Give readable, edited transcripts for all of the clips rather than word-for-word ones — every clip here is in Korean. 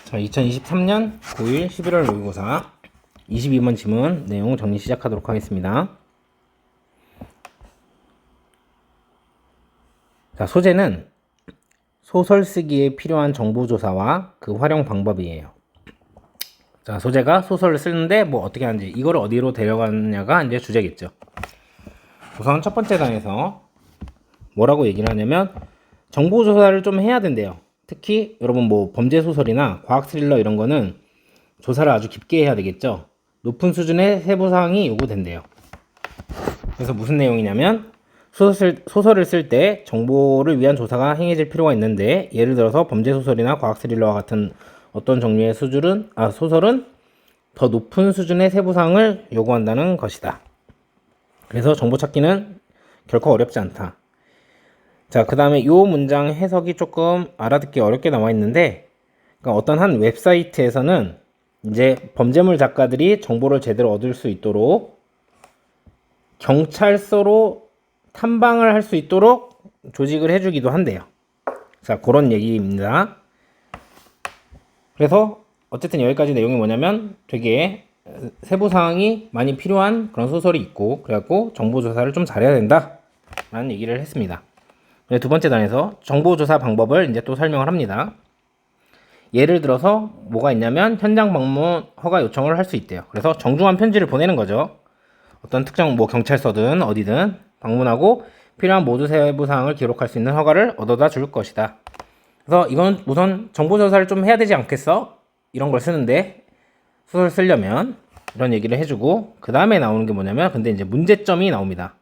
자, 2023년 9일 11월 모의고사 22번 지문 내용 정리 시작하도록 하겠습니다. 자, 소재는 소설 쓰기에 필요한 정보조사와 그 활용 방법이에요. 자, 소재가 소설을 쓰는데 뭐 어떻게 하는지, 이걸 어디로 데려가느냐가 이제 주제겠죠. 우선 첫 번째 단에서 뭐라고 얘기를 하냐면 정보조사를 좀 해야 된대요. 특히 여러분 뭐 범죄 소설이나 과학 스릴러 이런 거는 조사를 아주 깊게 해야 되겠죠. 높은 수준의 세부사항이 요구된대요. 그래서 무슨 내용이냐면 소설을 쓸 때 정보를 위한 조사가 행해질 필요가 있는데, 예를 들어서 범죄 소설이나 과학 스릴러와 같은 어떤 종류의 소설은 더 높은 수준의 세부사항을 요구한다는 것이다. 그래서 정보 찾기는 결코 어렵지 않다. 자, 그 다음에 요 문장 해석이 조금 알아듣기 어렵게 나와 있는데, 그러니까 어떤 한 웹사이트에서는 이제 범죄물 작가들이 정보를 제대로 얻을 수 있도록 경찰서로 탐방을 할 수 있도록 조직을 해주기도 한대요. 자, 그런 얘기입니다. 그래서 어쨌든 여기까지 내용이 뭐냐면 되게 세부사항이 많이 필요한 그런 소설이 있고, 그래갖고 정보조사를 좀 잘해야 된다 라는 얘기를 했습니다. 두 번째 단에서 정보조사 방법을 이제 또 설명을 합니다. 예를 들어서 뭐가 있냐면 현장 방문 허가 요청을 할 수 있대요. 그래서 정중한 편지를 보내는 거죠. 어떤 특정 뭐 경찰서든 어디든 방문하고 필요한 모두 세부사항을 기록할 수 있는 허가를 얻어다 줄 것이다. 그래서 이건 우선 정보조사를 좀 해야 되지 않겠어? 이런 걸 쓰는데, 소설 쓰려면 이런 얘기를 해주고, 그 다음에 나오는 게 뭐냐면 근데 이제 문제점이 나옵니다.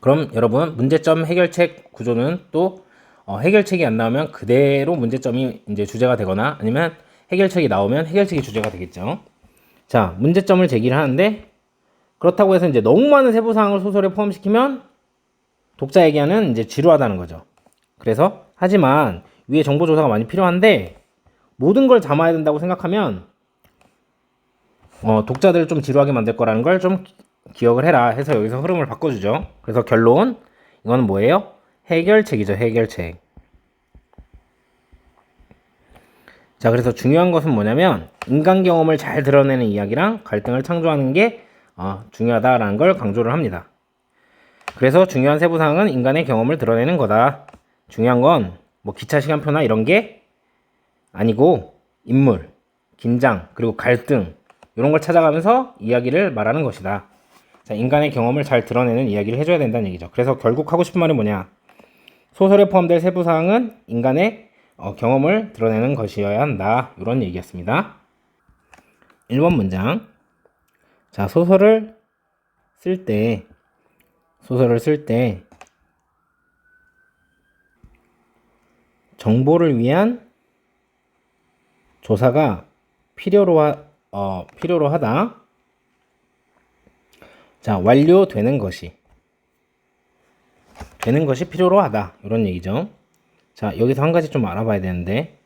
그럼 여러분 문제점 해결책 구조는 또 해결책이 안 나오면 그대로 문제점이 이제 주제가 되거나, 아니면 해결책이 나오면 해결책이 주제가 되겠죠. 자, 문제점을 제기를 하는데, 그렇다고 해서 이제 너무 많은 세부사항을 소설에 포함시키면 독자에게는 이제 지루하다는 거죠. 그래서 하지만 위에 정보조사가 많이 필요한데 모든 걸 담아야 된다고 생각하면 독자들을 좀 지루하게 만들 거라는 걸 좀 기억을 해라 해서 여기서 흐름을 바꿔주죠. 그래서 결론, 이거는 뭐예요? 해결책이죠. 해결책. 자, 그래서 중요한 것은 뭐냐면 인간 경험을 잘 드러내는 이야기랑 갈등을 창조하는 게 중요하다라는 걸 강조를 합니다. 그래서 중요한 세부사항은 인간의 경험을 드러내는 거다. 중요한 건 뭐 기차 시간표나 이런 게 아니고 인물, 긴장, 그리고 갈등, 이런 걸 찾아가면서 이야기를 말하는 것이다. 자, 인간의 경험을 잘 드러내는 이야기를 해줘야 된다는 얘기죠. 그래서 결국 하고 싶은 말은 뭐냐? 소설에 포함될 세부사항은 인간의 경험을 드러내는 것이어야 한다. 이런 얘기였습니다. 1번 문장. 자, 소설을 쓸 때 정보를 위한 조사가 필요로 하다. 자, 완료되는 것이 필요로 하다. 이런 얘기죠. 자, 여기서 한 가지 좀 알아봐야 되는데,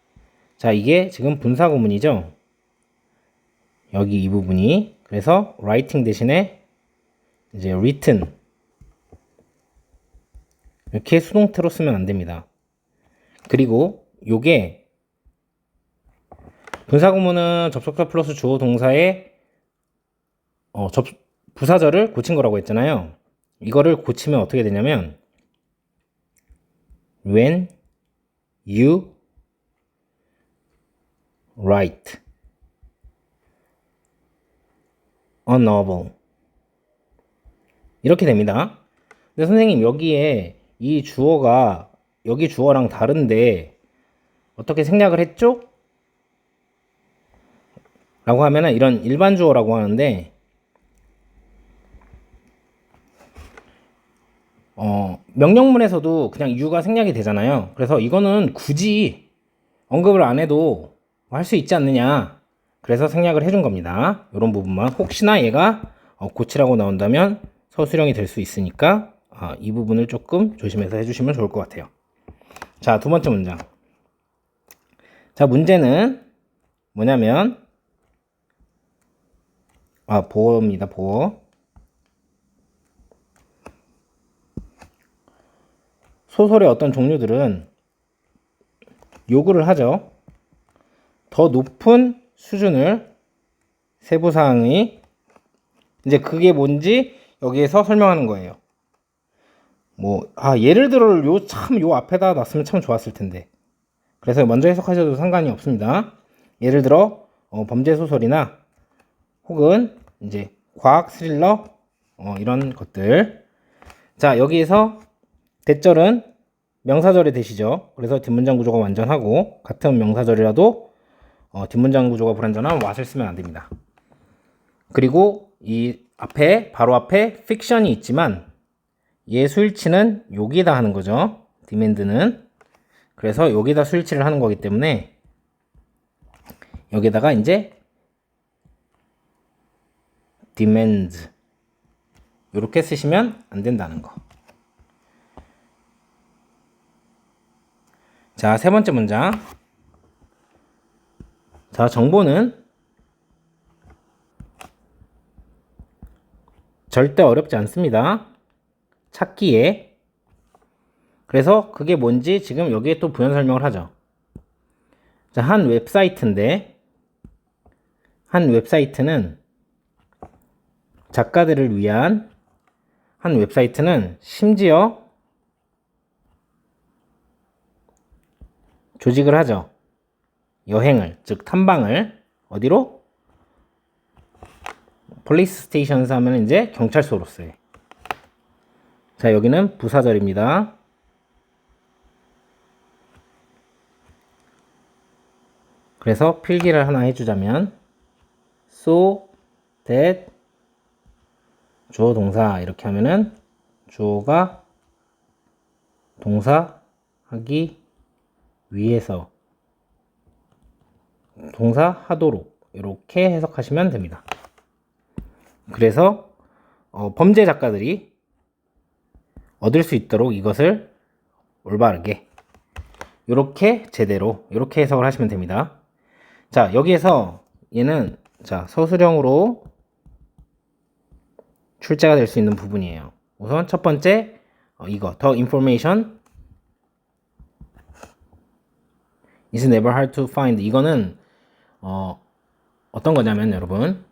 자, 이게 지금 분사구문이죠. 여기 이 부분이. 그래서 writing 대신에 이제 written, 이렇게 수동태로 쓰면 안 됩니다. 그리고 요게 분사구문은 접속사 플러스 주어 동사의 부사절을 고친 거라고 했잖아요. 이거를 고치면 어떻게 되냐면 when you write a novel, 이렇게 됩니다. 근데 선생님 여기에 이 주어가 여기 주어랑 다른데 어떻게 생략을 했죠? 라고 하면은 이런 일반 주어라고 하는데, 명령문에서도 그냥 you가 생략이 되잖아요. 그래서 이거는 굳이 언급을 안 해도 할 수 있지 않느냐. 그래서 생략을 해준 겁니다. 이런 부분만 혹시나 얘가 고치라고 나온다면 서술형이 될 수 있으니까 이 부분을 조금 조심해서 해주시면 좋을 것 같아요. 자, 두 번째 문장. 자, 문제는 뭐냐면 보어입니다. 보어. 소설의 어떤 종류들은 요구를 하죠. 더 높은 수준을 세부사항이 이제 그게 뭔지 여기에서 설명하는 거예요. 예를 들어 요 앞에다 놨으면 참 좋았을 텐데. 그래서 먼저 해석하셔도 상관이 없습니다. 예를 들어 범죄 소설이나 혹은 이제 과학 스릴러 이런 것들. 자, 여기에서 대절은 명사절의 대시죠. 그래서 뒷문장 구조가 완전하고 같은 명사절이라도 뒷문장 구조가 불완전한 what을 쓰면 안 됩니다. 그리고 이 앞에 바로 앞에 픽션이 있지만 얘 수일치는 여기다 하는 거죠. demand는. 그래서 여기다 수일치를 하는 거기 때문에 여기다가 이제 demands 이렇게 쓰시면 안 된다는 거. 자, 세 번째 문장. 자, 정보는 절대 어렵지 않습니다. 찾기에. 그래서 그게 뭔지 지금 여기에 또 부연 설명을 하죠. 자, 한 웹사이트인데 한 웹사이트는 작가들을 위한 한 웹사이트는 심지어 조직을 하죠. 여행을, 즉 탐방을 어디로? 폴리스 스테이션스 하면 이제 경찰서로서의. 자, 여기는 부사절입니다. 그래서 필기를 하나 해주자면 so that 주어 동사 이렇게 하면은 주어가 동사 하기 위해서 동사 하도록 이렇게 해석하시면 됩니다. 그래서 범죄 작가들이 얻을 수 있도록 이것을 올바르게 이렇게 제대로 이렇게 해석을 하시면 됩니다. 자, 여기에서 얘는 자 서술형으로 출제가 될 수 있는 부분이에요. 우선 첫 번째 이거 the information is never hard to find. 이거는 어떤 거냐면 여러분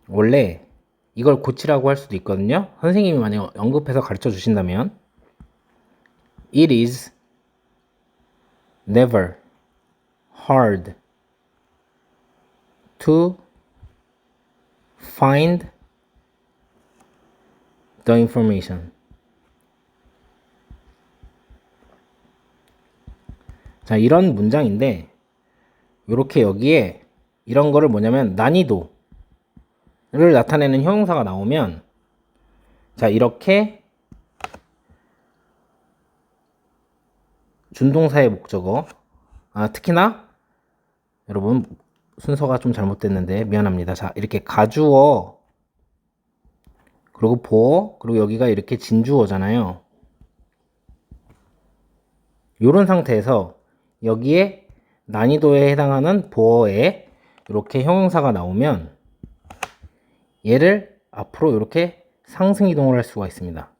원래 이걸 고치라고 할 수도 있거든요. 선생님이 만약 언급해서 가르쳐 주신다면 it is never hard to find the information. 자, 이런 문장인데 이렇게 여기에 이런 거를 뭐냐면 난이도를 나타내는 형용사가 나오면 자, 이렇게 준동사의 목적어 특히나 여러분 순서가 좀 잘못됐는데 미안합니다. 자, 이렇게 가주어 그리고 보어 그리고 여기가 이렇게 진주어잖아요. 이런 상태에서 여기에 난이도에 해당하는 보어에 이렇게 형용사가 나오면 얘를 앞으로 이렇게 상승 이동을 할 수가 있습니다.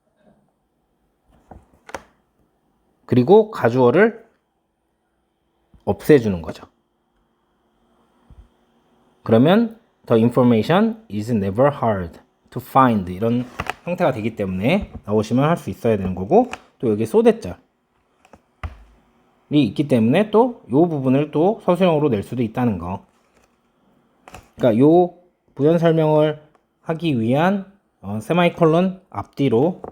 그리고 가주어를 없애주는 거죠. 그러면 the information is never hard to find 이런 형태가 되기 때문에 나오시면 할 수 있어야 되는 거고 또 여기 so that절이 있기 때문에 또 이 부분을 또 서술형으로 낼 수도 있다는 거. 그러니까 이 부연 설명을 하기 위한 세마이콜론 앞뒤로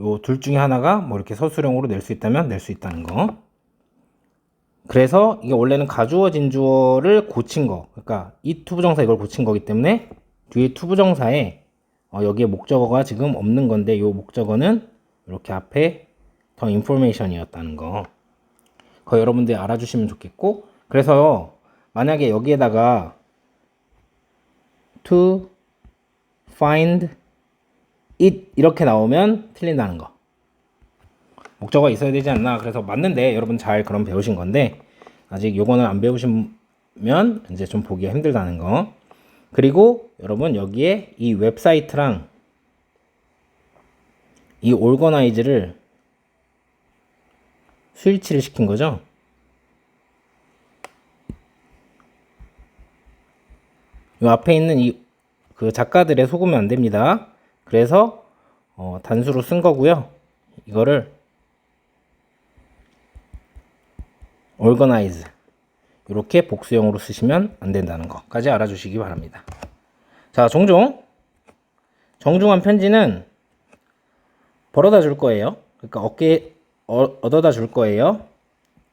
요 둘 중에 하나가 뭐 이렇게 서술형으로 낼 수 있다면 낼 수 있다는 거. 그래서 이게 원래는 가주어 진주어를 고친 거. 그러니까 이 투부정사 이걸 고친 거기 때문에 뒤에 투부정사에 여기에 목적어가 지금 없는 건데 이 목적어는 이렇게 앞에 더 인포메이션이었다는 거. 그거 여러분들이 알아주시면 좋겠고 그래서 만약에 여기에다가 to find it 이렇게 나오면 틀린다는 거. 목적어가 있어야 되지 않나. 그래서 맞는데 여러분 잘 그럼 배우신 건데 아직 요거는 안 배우시면 이제 좀 보기가 힘들다는 거. 그리고 여러분 여기에 이 웹사이트랑 이 organize를 스위치를 시킨 거죠. 이 앞에 있는 그 작가들에 속으면 안 됩니다. 그래서 단수로 쓴 거고요. 이거를 organize 이렇게 복수형으로 쓰시면 안 된다는 것까지 알아주시기 바랍니다. 자, 종종 정중한 편지는 벌어다 줄 거예요. 그러니까 얻어다 줄 거예요.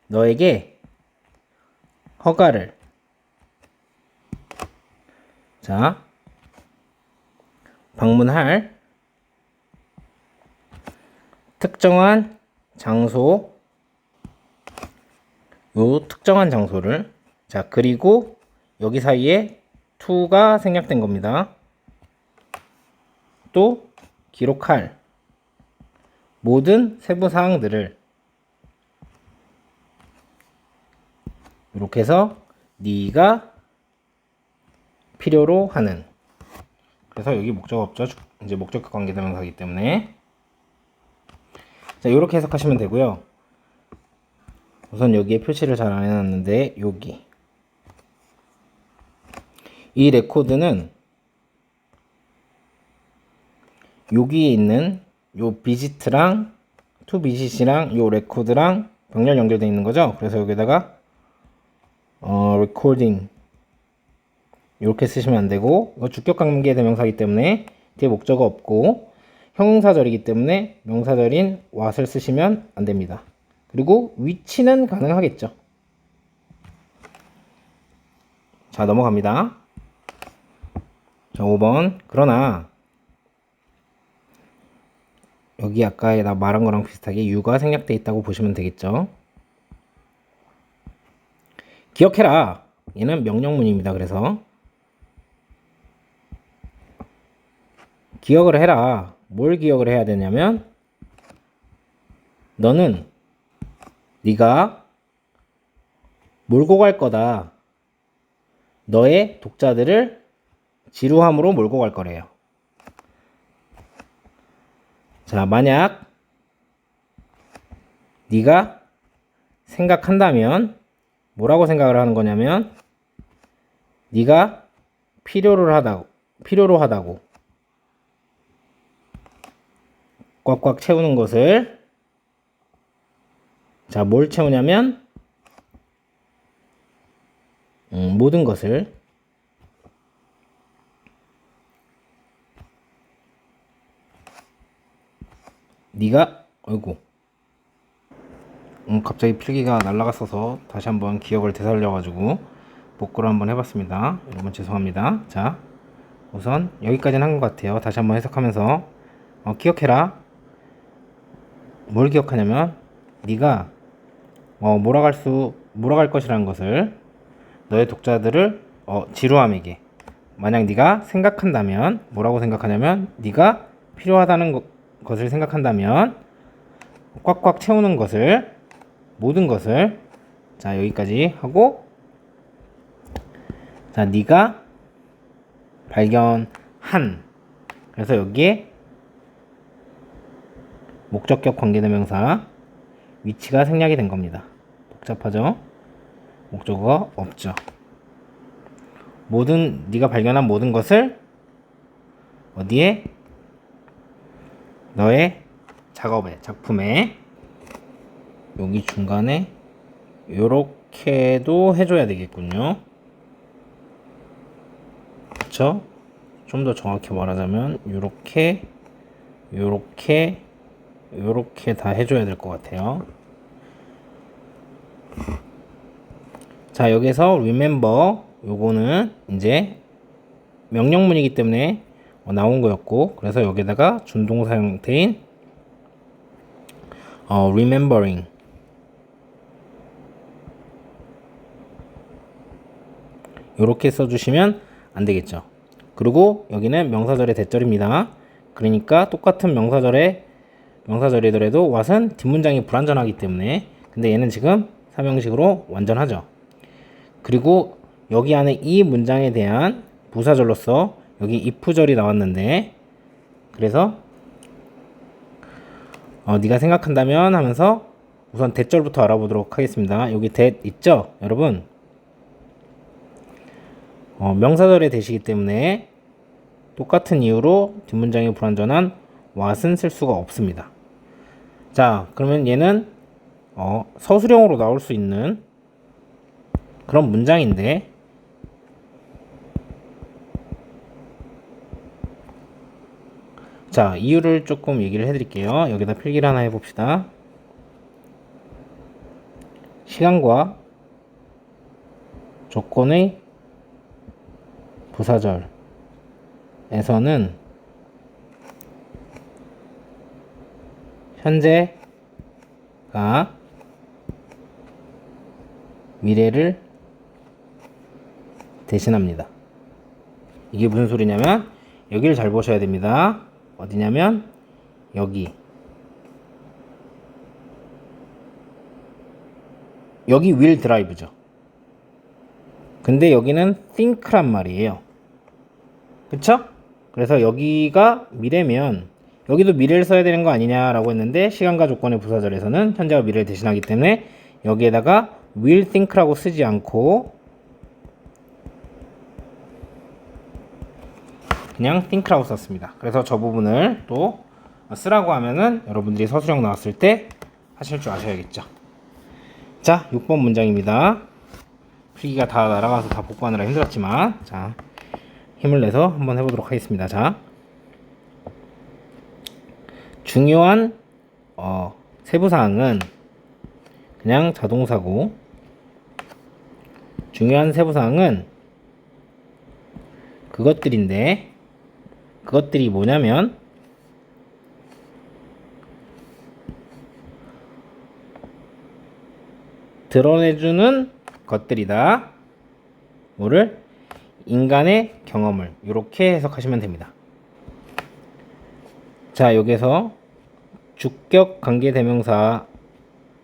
너에게 허가를. 자, 방문할 특정한 장소, 요 특정한 장소를, 자, 그리고 여기 사이에 to가 생략된 겁니다. 또 기록할 모든 세부 사항들을 이렇게 해서 네가 필요로 하는. 그래서 여기 목적 없죠. 이제 목적격 관계대명사이기 때문에. 자, 이렇게 해석하시면 되고요. 우선 여기에 표시를 잘 안 해놨는데 여기 이 레코드는 여기에 있는 요 비지트랑 투 비짓이랑 요 레코드랑 병렬 연결되어 있는 거죠. 그래서 여기다가 recording 이렇게 쓰시면 안 되고, 이거 주격 관계 대명사이기 때문에 뒤에 목적어 없고 형용사절이기 때문에 명사절인 what을 쓰시면 안 됩니다. 그리고 위치는 가능하겠죠. 자, 넘어갑니다. 자, 5번. 그러나 여기 아까 나 말한 거랑 비슷하게 유가 생략되어 있다고 보시면 되겠죠. 기억해라. 얘는 명령문입니다. 그래서 기억을 해라. 뭘 기억을 해야 되냐면 너는 네가 몰고 갈 거다. 너의 독자들을 지루함으로 몰고 갈 거래요. 자, 만약 네가 생각한다면 뭐라고 생각을 하는 거냐면 네가 필요로 하다고 꽉꽉 채우는 것을, 자, 뭘 채우냐면 모든 것을 네가 갑자기 필기가 날라갔어서 다시 한번 기억을 되살려가지고 복구를 한번 해봤습니다. 여러분 죄송합니다. 자, 우선 여기까지는 한 것 같아요. 다시 한번 해석하면서 기억해라. 뭘 기억하냐면 네가 몰아갈 것이라는 것을, 너의 독자들을 지루함에게, 만약 네가 생각한다면 뭐라고 생각하냐면 네가 필요하다는 것을 생각한다면 꽉꽉 채우는 것을, 모든 것을. 자, 여기까지 하고, 자, 네가 발견한, 그래서 여기에 목적격 관계대명사 위치가 생략이 된 겁니다. 복잡하죠? 목적어가 없죠. 네가 발견한 모든 것을 어디에? 너의 작품에 여기 중간에 요렇게도 해줘야 되겠군요. 그쵸? 좀 더 정확히 말하자면 요렇게 다 해줘야 될 것 같아요. 자, 여기서 remember 요거는 이제 명령문이기 때문에 나온 거였고, 그래서 여기다가 준동사 형태인 remembering 요렇게 써주시면 안 되겠죠. 그리고 여기는 명사절의 대절입니다. 그러니까 똑같은 명사절이더라도 what은 뒷문장이 불완전하기 때문에, 근데 얘는 지금 삼형식으로 완전하죠. 그리고 여기 안에 이 문장에 대한 부사절로서 여기 if절이 나왔는데, 그래서 네가 생각한다면 하면서 우선 대절부터 알아보도록 하겠습니다. 여기 that 있죠? 여러분 명사절의 대시기 때문에 똑같은 이유로 뒷문장이 불완전한 what은 쓸 수가 없습니다. 자, 그러면 얘는 서술형으로 나올 수 있는 그런 문장인데, 자, 이유를 조금 얘기를 해드릴게요. 여기다 필기를 하나 해봅시다. 시간과 조건의 부사절에서는 현재가 미래를 대신합니다. 이게 무슨 소리냐면, 여기를 잘 보셔야 됩니다. 어디냐면 여기 will drive죠. 근데 여기는 think란 말이에요. 그쵸? 그래서 여기가 미래면 여기도 미래를 써야 되는 거 아니냐라고 했는데, 시간과 조건의 부사절에서는 현재와 미래를 대신하기 때문에 여기에다가 will think라고 쓰지 않고 그냥 think라고 썼습니다. 그래서 저 부분을 또 쓰라고 하면은 여러분들이 서술형 나왔을 때 하실 줄 아셔야겠죠. 자, 6번 문장입니다. 필기가 다 날아가서 다 복구하느라 힘들었지만, 자, 힘을 내서 한번 해보도록 하겠습니다. 자, 중요한 세부사항은 그냥 자동사고, 중요한 세부사항은 그것들인데, 그것들이 뭐냐면 드러내주는 것들이다. 뭐를? 인간의 경험을. 이렇게 해석하시면 됩니다. 자, 여기서 주격 관계대명사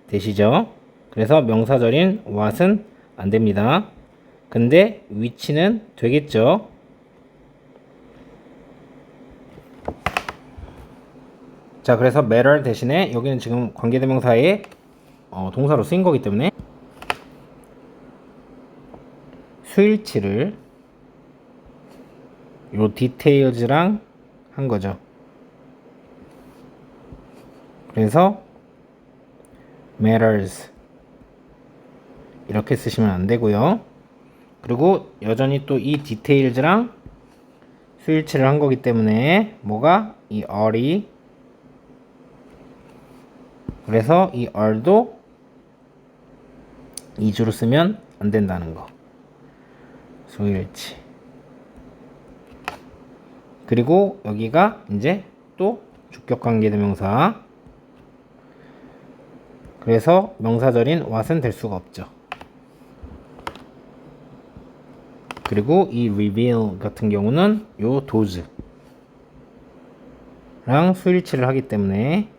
되시죠? 그래서 명사절인 what은 안 됩니다. 근데 which는 되겠죠? 자, 그래서 matter 대신에 여기는 지금 관계대명사의 동사로 쓰인 거기 때문에 수일치를 요 details랑 한 거죠. 그래서 matters 이렇게 쓰시면 안 되고요. 그리고 여전히 또 이 details랑 수일치를 한 거기 때문에 뭐가? 이 are이, 그래서 이 are도 이주로 쓰면 안 된다는 거. 수일치. 그리고 여기가 이제 또 주격관계대명사. 그래서 명사절인 what은 될 수가 없죠. 그리고 이 reveal 같은 경우는 요 does랑 수일치를 하기 때문에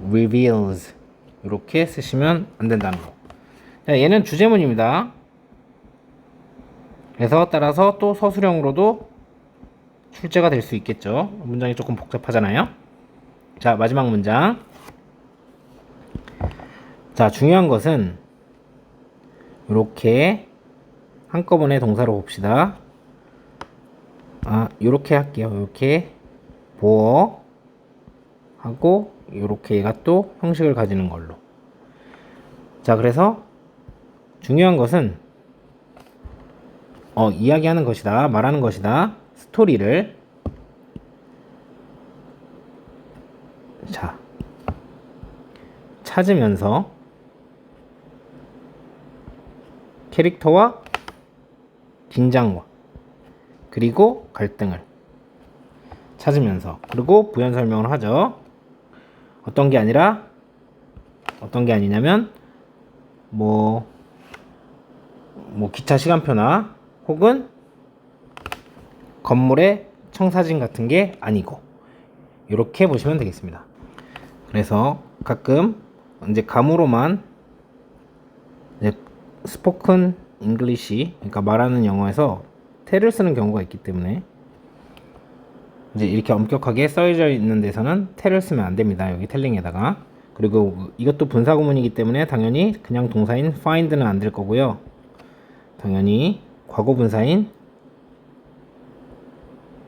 reveals 이렇게 쓰시면 안 된다는 거. 자, 얘는 주제문입니다. 그래서 따라서 또 서술형으로도 출제가 될 수 있겠죠. 문장이 조금 복잡하잖아요. 자, 마지막 문장. 자, 중요한 것은 이렇게 한꺼번에 동사로 봅시다. 이렇게 할게요. 이렇게 보어 하고 이렇게 얘가 또 형식을 가지는 걸로. 자, 그래서 중요한 것은 이야기하는 것이다, 말하는 것이다. 스토리를 자 찾으면서 캐릭터와 긴장과 그리고 갈등을 찾으면서, 그리고 부연 설명을 하죠. 어떤 게 아니라 어떤 게 아니냐면 뭐 기차 시간표나 혹은 건물의 청사진 같은 게 아니고, 이렇게 보시면 되겠습니다. 그래서 가끔 이제 감으로만 이제 스포큰 잉글리시, 그러니까 말하는 영어에서 테를 쓰는 경우가 있기 때문에 이제 이렇게 엄격하게 써져 있는 데서는 테를 쓰면 안 됩니다. 여기 텔링에다가. 그리고 이것도 분사구문이기 때문에 당연히 그냥 동사인 find는 안 될 거고요. 당연히 과거 분사인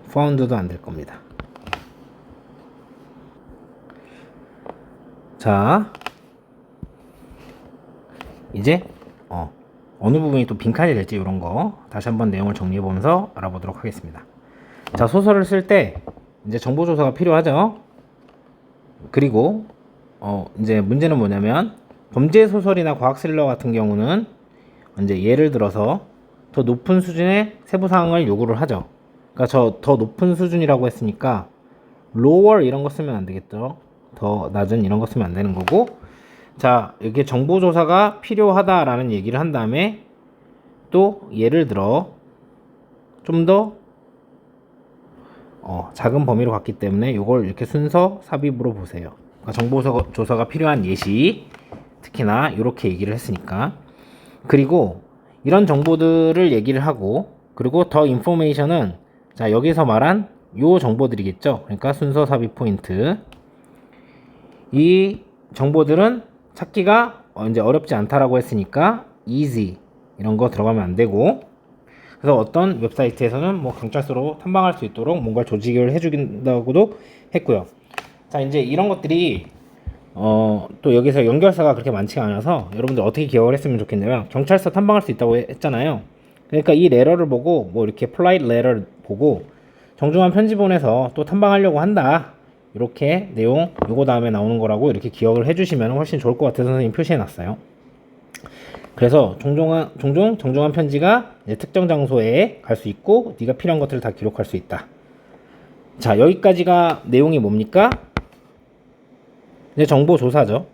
found도 안 될 겁니다. 자, 이제 어느 부분이 또 빈칸이 될지 이런 거 다시 한번 내용을 정리해 보면서 알아보도록 하겠습니다. 자, 소설을 쓸 때 이제 정보조사가 필요하죠. 그리고 이제 문제는 뭐냐면 범죄 소설이나 과학 스릴러 같은 경우는 이제 예를 들어서 더 높은 수준의 세부 사항을 요구를 하죠. 그러니까 저 더 높은 수준이라고 했으니까 lower 이런 거 쓰면 안 되겠죠. 더 낮은 이런 거 쓰면 안 되는 거고, 자, 이렇게 정보조사가 필요하다라는 얘기를 한 다음에 또 예를 들어 좀 더 작은 범위로 갔기 때문에 이걸 이렇게 순서 삽입으로 보세요. 그러니까 정보조사가 필요한 예시, 특히나 이렇게 얘기를 했으니까. 그리고 이런 정보들을 얘기를 하고, 그리고 더 인포메이션은 자, 여기서 말한 요 정보들이겠죠. 그러니까 순서 삽입 포인트. 이 정보들은 찾기가 이제 어렵지 않다라고 했으니까 easy 이런 거 들어가면 안 되고, 그래서 어떤 웹사이트에서는 뭐 경찰서로 탐방할 수 있도록 뭔가 조직을 해주긴다고도 했고요. 자, 이제 이런 것들이 또 여기서 연결사가 그렇게 많지가 않아서 여러분들 어떻게 기억을 했으면 좋겠냐면, 경찰서 탐방할 수 있다고 했잖아요. 그러니까 이 레터를 보고 뭐 이렇게 polite letter 보고 정중한 편지 보내서 또 탐방하려고 한다, 이렇게 내용 요거 다음에 나오는 거라고 이렇게 기억을 해주시면 훨씬 좋을 것 같아서 선생님 표시해 놨어요. 그래서 종종 정중한 편지가 특정 장소에 갈 수 있고 네가 필요한 것들을 다 기록할 수 있다. 자, 여기까지가 내용이 뭡니까? 이제 정보 조사죠.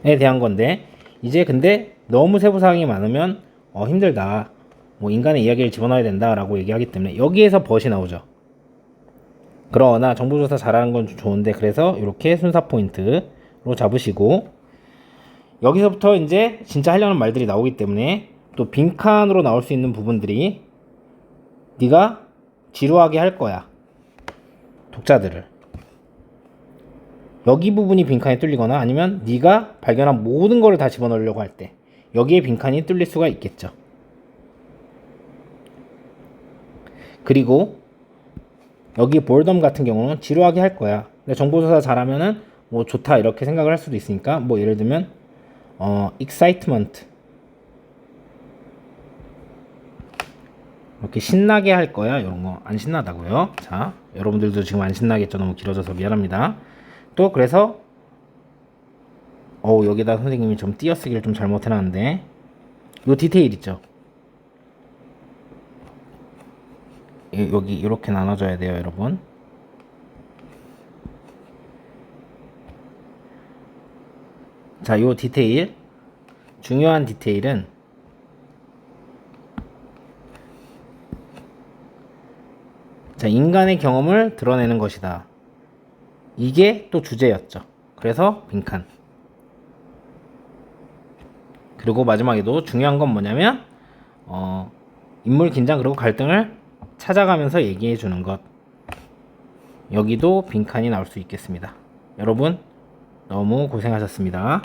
에 대한 건데, 이제 근데 너무 세부 사항이 많으면 힘들다. 뭐 인간의 이야기를 집어넣어야 된다라고 얘기하기 때문에 여기에서 벗이 나오죠. 그러나 정보조사 잘하는 건 좋은데, 그래서 이렇게 순사 포인트로 잡으시고, 여기서부터 이제 진짜 하려는 말들이 나오기 때문에 또 빈칸으로 나올 수 있는 부분들이 네가 지루하게 할 거야, 독자들을. 여기 부분이 빈칸이 뚫리거나 아니면 네가 발견한 모든 거를 다 집어넣으려고 할 때 여기에 빈칸이 뚫릴 수가 있겠죠. 그리고 여기 볼덤 같은 경우는 지루하게 할 거야. 근데 정보조사 잘하면은 뭐 좋다 이렇게 생각을 할 수도 있으니까, 뭐 예를 들면 excitement 이렇게 신나게 할 거야, 이런 거 안 신나다고요. 자, 여러분들도 지금 안 신나겠죠. 너무 길어져서 미안합니다. 또 그래서 여기다 선생님이 좀 띄어쓰기를 좀 잘못해놨는데, 요 디테일 있죠. 여기 이렇게 나눠줘야 돼요, 여러분. 자, 요 디테일, 중요한 디테일은 자, 인간의 경험을 드러내는 것이다. 이게 또 주제였죠. 그래서 빈칸. 그리고 마지막에도 중요한 건 뭐냐면 인물 긴장 그리고 갈등을 찾아가면서 얘기해 주는 것. 여기도 빈칸이 나올 수 있겠습니다. 여러분 너무 고생하셨습니다.